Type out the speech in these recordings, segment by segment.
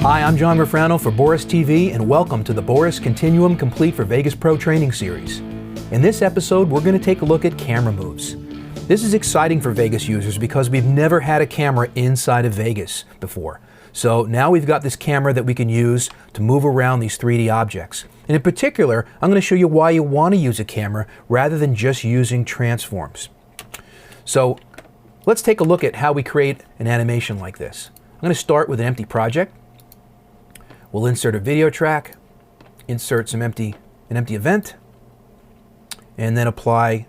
Hi, I'm John Rofrano for Boris TV, and welcome to the Boris Continuum Complete for Vegas Pro training series. In this episode, we're going to take a look at camera moves. This is exciting for Vegas users because we've never had a camera inside of Vegas before. So now we've got this camera that we can use to move around these 3D objects. And in particular, I'm going to show you why you want to use a camera rather than just using transforms. So let's take a look at how we create an animation like this. I'm going to start with an empty project. We'll insert a video track, insert an empty event, and then apply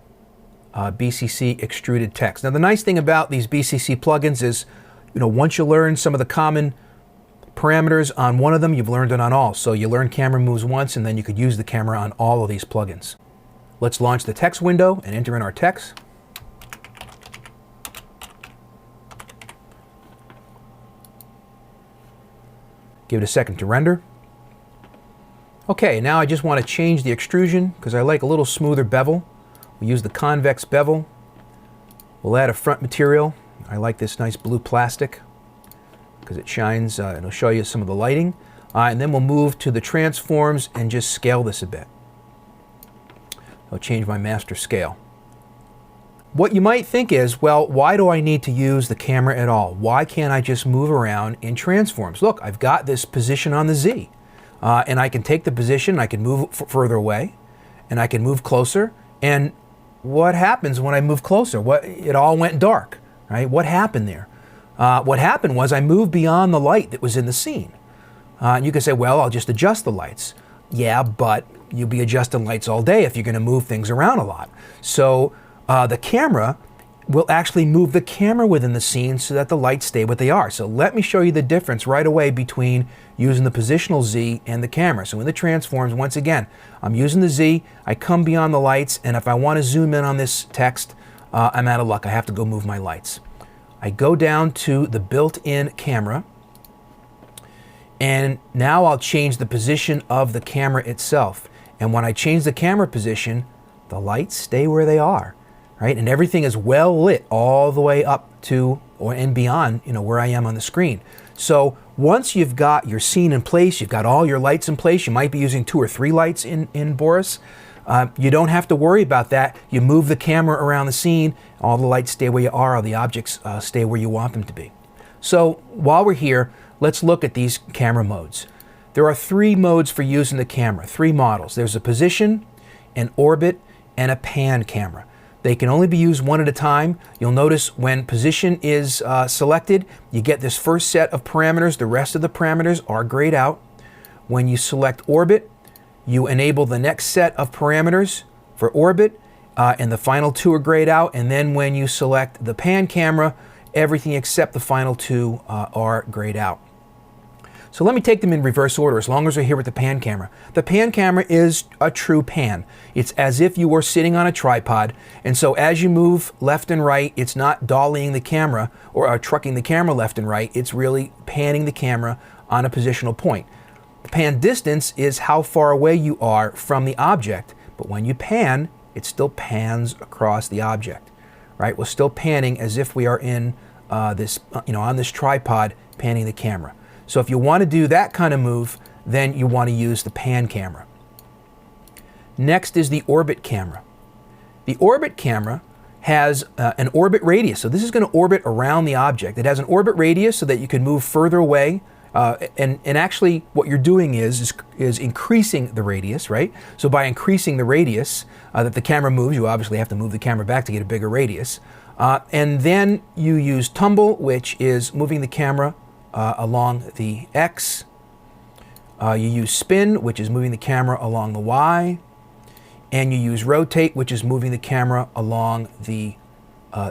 BCC extruded text. Now the nice thing about these BCC plugins is, once you learn some of the common parameters on one of them, you've learned it on all. So you learn camera moves once, and then you could use the camera on all of these plugins. Let's launch the text window and enter in our text. Give it a second to render. Okay, now I just want to change the extrusion because I like a little smoother bevel. We'll use the convex bevel. We'll add a front material. I like this nice blue plastic because it shines and it'll show you some of the lighting. And then we'll move to the transforms and just scale this a bit. I'll change my master scale. What you might think is, well, why do I need to use the camera at all? Why can't I just move around in transforms? Look, I've got this position on the Z, and I can take the position, I can move further away, and I can move closer. And what happens when I move closer? It all went dark, right? What happened there? What happened was I moved beyond the light that was in the scene. And you can say, well, I'll just adjust the lights. Yeah, but you'll be adjusting lights all day if you're going to move things around a lot. So the camera will actually move the camera within the scene so that the lights stay what they are. So let me show you the difference right away between using the positional Z and the camera. So in the transforms, once again, I'm using the Z, I come beyond the lights, and if I want to zoom in on this text, I'm out of luck. I have to go move my lights. I go down to the built-in camera, and now I'll change the position of the camera itself. And when I change the camera position, the lights stay where they are. Right? And everything is well lit all the way up to and beyond, where I am on the screen. So once you've got your scene in place, you've got all your lights in place, you might be using 2 or 3 lights in Boris. You don't have to worry about that. You move the camera around the scene, all the lights stay where you are, all the objects stay where you want them to be. So while we're here, let's look at these camera modes. There are 3 modes for using the camera, 3 models. There's a position, an orbit, and a pan camera. They can only be used one at a time. You'll notice when position is selected, you get this first set of parameters. The rest of the parameters are grayed out. When you select orbit, you enable the next set of parameters for orbit, and the final 2 are grayed out. And then when you select the pan camera, everything except the final 2 are grayed out. So let me take them in reverse order as long as we're here with the pan camera. The pan camera is a true pan. It's as if you were sitting on a tripod, and so as you move left and right, it's not dollying the camera or trucking the camera left and right, it's really panning the camera on a positional point. The pan distance is how far away you are from the object, but when you pan, it still pans across the object, right? We're still panning as if we are in on this tripod, panning the camera. So if you want to do that kind of move, then you want to use the pan camera. Next is the orbit camera. The orbit camera has an orbit radius. So this is going to orbit around the object. It has an orbit radius so that you can move further away. And actually what you're doing is increasing the radius, right? So by increasing the radius that the camera moves, you obviously have to move the camera back to get a bigger radius. And then you use tumble, which is moving the camera along the X. You use spin, which is moving the camera along the Y. And you use rotate, which is moving the camera along the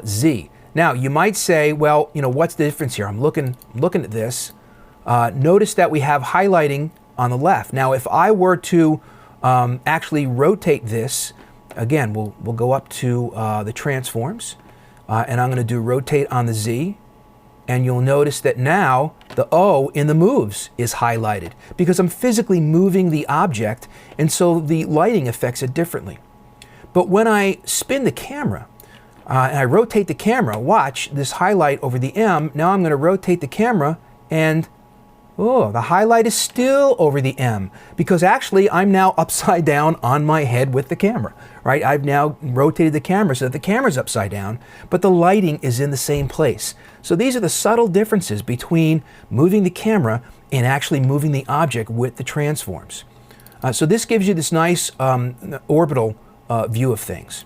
Z. Now, you might say, well, what's the difference here? I'm looking at this. Notice that we have highlighting on the left. Now, if I were to actually rotate this, again, we'll go up to the transforms, and I'm going to do rotate on the Z. And you'll notice that now the O in the moves is highlighted because I'm physically moving the object, and so the lighting affects it differently. But when I spin the camera and I rotate the camera, watch this highlight over the M. Now I'm going to rotate the camera and Oh, the highlight is still over the M because actually I'm now upside down on my head with the camera, right? I've now rotated the camera so that the camera's upside down, but the lighting is in the same place. So these are the subtle differences between moving the camera and actually moving the object with the transforms. So this gives you this nice orbital view of things.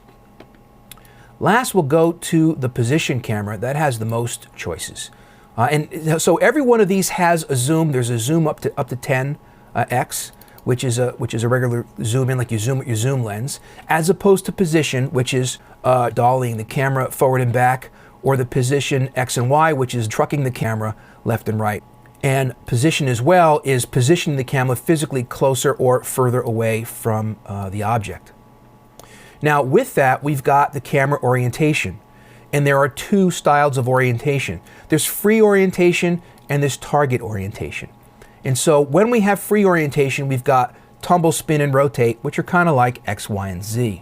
Last, we'll go to the position camera. That has the most choices. And so every one of these has a zoom. There's a zoom up to 10x, which is a regular zoom in, like you zoom with your zoom lens, as opposed to position, which is dollying the camera forward and back, or the position X and Y, which is trucking the camera left and right. And position as well is positioning the camera physically closer or further away from the object. Now with that, we've got the camera orientation. And there are two styles of orientation. There's free orientation and there's target orientation. And so when we have free orientation, we've got tumble, spin, and rotate, which are kind of like X, Y, and Z.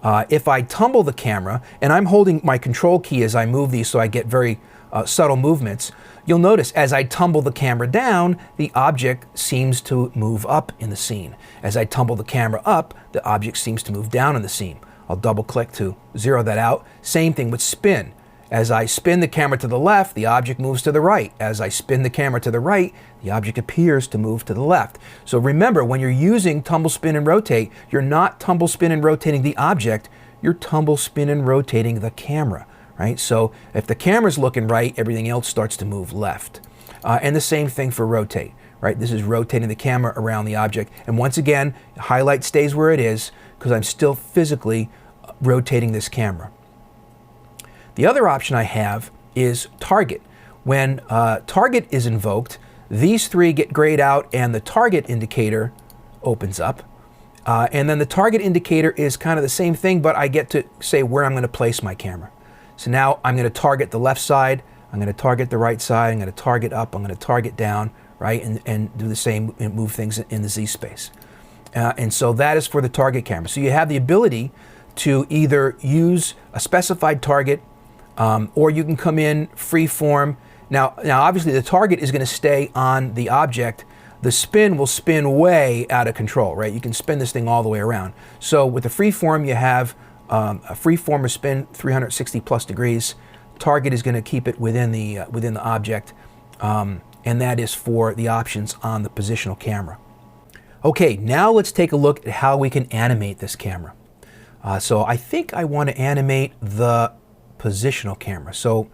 If I tumble the camera, and I'm holding my control key as I move these so I get very subtle movements, you'll notice as I tumble the camera down, the object seems to move up in the scene. As I tumble the camera up, the object seems to move down in the scene. I'll double click to zero that out. Same thing with spin. As I spin the camera to the left, the object moves to the right. As I spin the camera to the right, the object appears to move to the left. So remember, when you're using tumble, spin, and rotate, you're not tumble, spin, and rotating the object, you're tumble, spin, and rotating the camera, right? So if the camera's looking right, everything else starts to move left. And the same thing for rotate, right? This is rotating the camera around the object. And once again, highlight stays where it is because I'm still physically rotating this camera. The other option I have is target. When target is invoked, these three get grayed out and the target indicator opens up. And then the target indicator is kind of the same thing, but I get to say where I'm going to place my camera. So now I'm going to target the left side, I'm going to target the right side, I'm going to target up, I'm going to target down, right? And do the same and move things in the Z space. And so that is for the target camera. So you have the ability to either use a specified target or you can come in free form. Now obviously the target is going to stay on the object. The spin will spin way out of control, right? You can spin this thing all the way around. So with the free form, you have a free form or spin 360 plus degrees. Target is going to keep it within the object, and that is for the options on the positional camera. Okay, now let's take a look at how we can animate this camera. So I think I want to animate the positional camera. So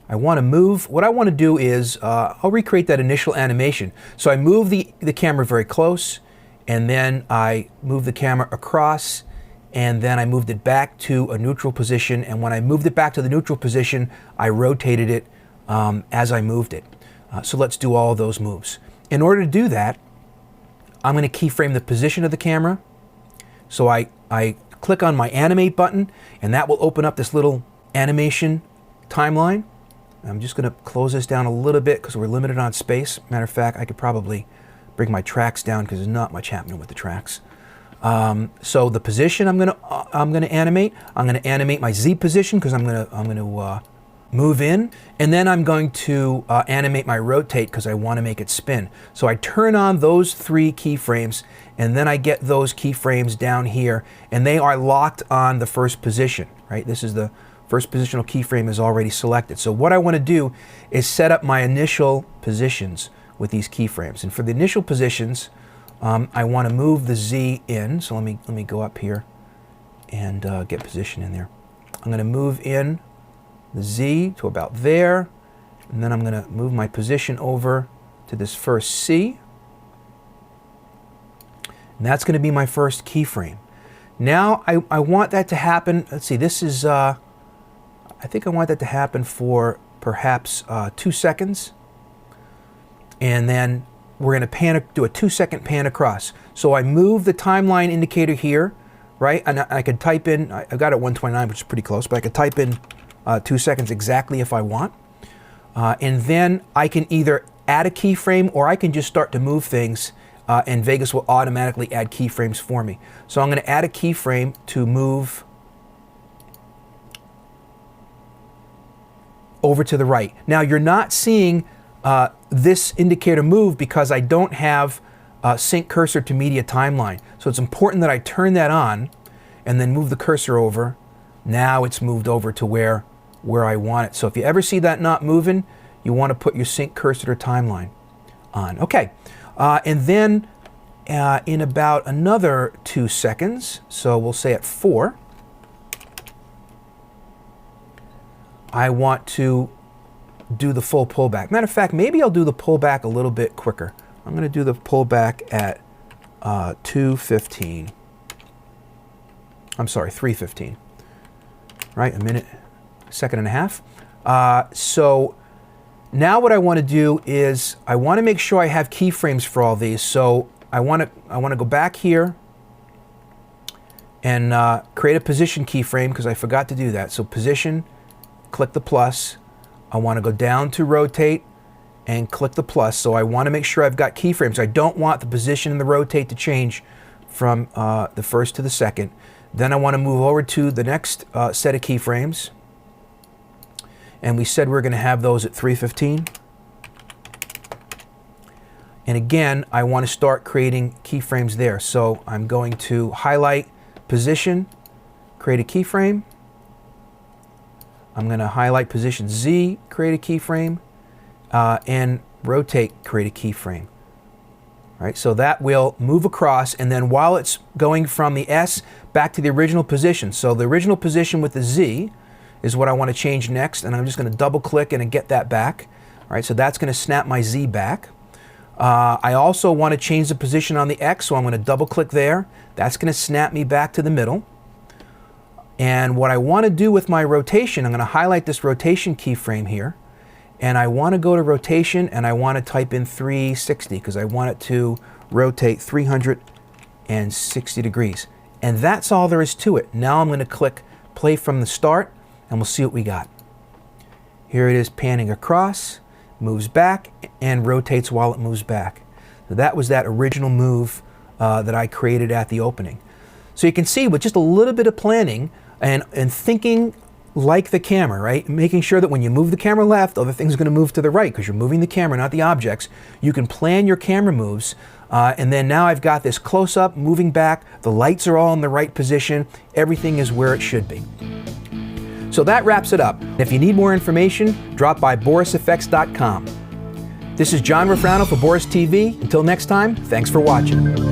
I want to move, what I want to do is, I'll recreate that initial animation. So I move the camera very close, and then I move the camera across, and then I moved it back to a neutral position, and when I moved it back to the neutral position, I rotated it as I moved it. So let's do all of those moves. In order to do that, I'm going to keyframe the position of the camera. So I click on my animate button, and that will open up this little animation timeline. I'm just going to close this down a little bit because we're limited on space. Matter of fact, I could probably bring my tracks down because there's not much happening with the tracks. So the position I'm going to animate. I'm going to animate my Z position because I'm going to move in, and then I'm going to animate my rotate because I want to make it spin. So I turn on those three keyframes, and then I get those keyframes down here, and they are locked on the first position, right? This is the first positional keyframe is already selected. So what I want to do is set up my initial positions with these keyframes. And for the initial positions, I want to move the Z in. So let me go up here and get position in there. I'm going to move in the Z to about there, and then I'm going to move my position over to this first C, and that's going to be my first keyframe. Now I want that to happen. Let's see, this is I think I want that to happen for perhaps 2 seconds, and then we're going to do a 2-second pan across. So I move the timeline indicator here, right? And I could type in, I've got it at 129, which is pretty close, but I could type in 2 seconds exactly if I want. And then I can either add a keyframe or I can just start to move things and Vegas will automatically add keyframes for me. So I'm going to add a keyframe to move over to the right. Now you're not seeing this indicator move because I don't have sync cursor to media timeline. So it's important that I turn that on and then move the cursor over. Now it's moved over to where I want it. So if you ever see that not moving, you want to put your sync cursor to timeline on. Okay, and then in about another 2 seconds, so we'll say at 4, I want to do the full pullback. Matter of fact, maybe I'll do the pullback a little bit quicker. I'm going to do the pullback at 2:15. I'm sorry, 3:15. Right, a minute, second and a half. So now what I want to do is I want to make sure I have keyframes for all these. So I want to go back here and create a position keyframe because I forgot to do that. So position, click the plus. I want to go down to rotate and click the plus. So I want to make sure I've got keyframes. I don't want the position and the rotate to change from the first to the second. Then I want to move over to the next set of keyframes. And we said we're going to have those at 3:15. And again, I want to start creating keyframes there. So I'm going to highlight position, create a keyframe. I'm going to highlight position Z, create a keyframe, and rotate, create a keyframe. All right, so that will move across, and then while it's going from the S back to the original position. So the original position with the Z is what I want to change next, and I'm just going to double click and get that back. All right, so that's going to snap my Z back. I also want to change the position on the X, so I'm going to double click there. That's going to snap me back to the middle. And what I want to do with my rotation, I'm going to highlight this rotation keyframe here. And I want to go to rotation and I want to type in 360 because I want it to rotate 360 degrees. And that's all there is to it. Now I'm going to click play from the start and we'll see what we got. Here it is panning across, moves back, and rotates while it moves back. So that was that original move that I created at the opening. So you can see with just a little bit of planning and thinking like the camera, right? Making sure that when you move the camera left, other things are going to move to the right because you're moving the camera, not the objects. You can plan your camera moves. And then now I've got this close-up, moving back. The lights are all in the right position. Everything is where it should be. So that wraps it up. If you need more information, drop by borisfx.com. This is John Rofrano for Boris TV. Until next time, thanks for watching.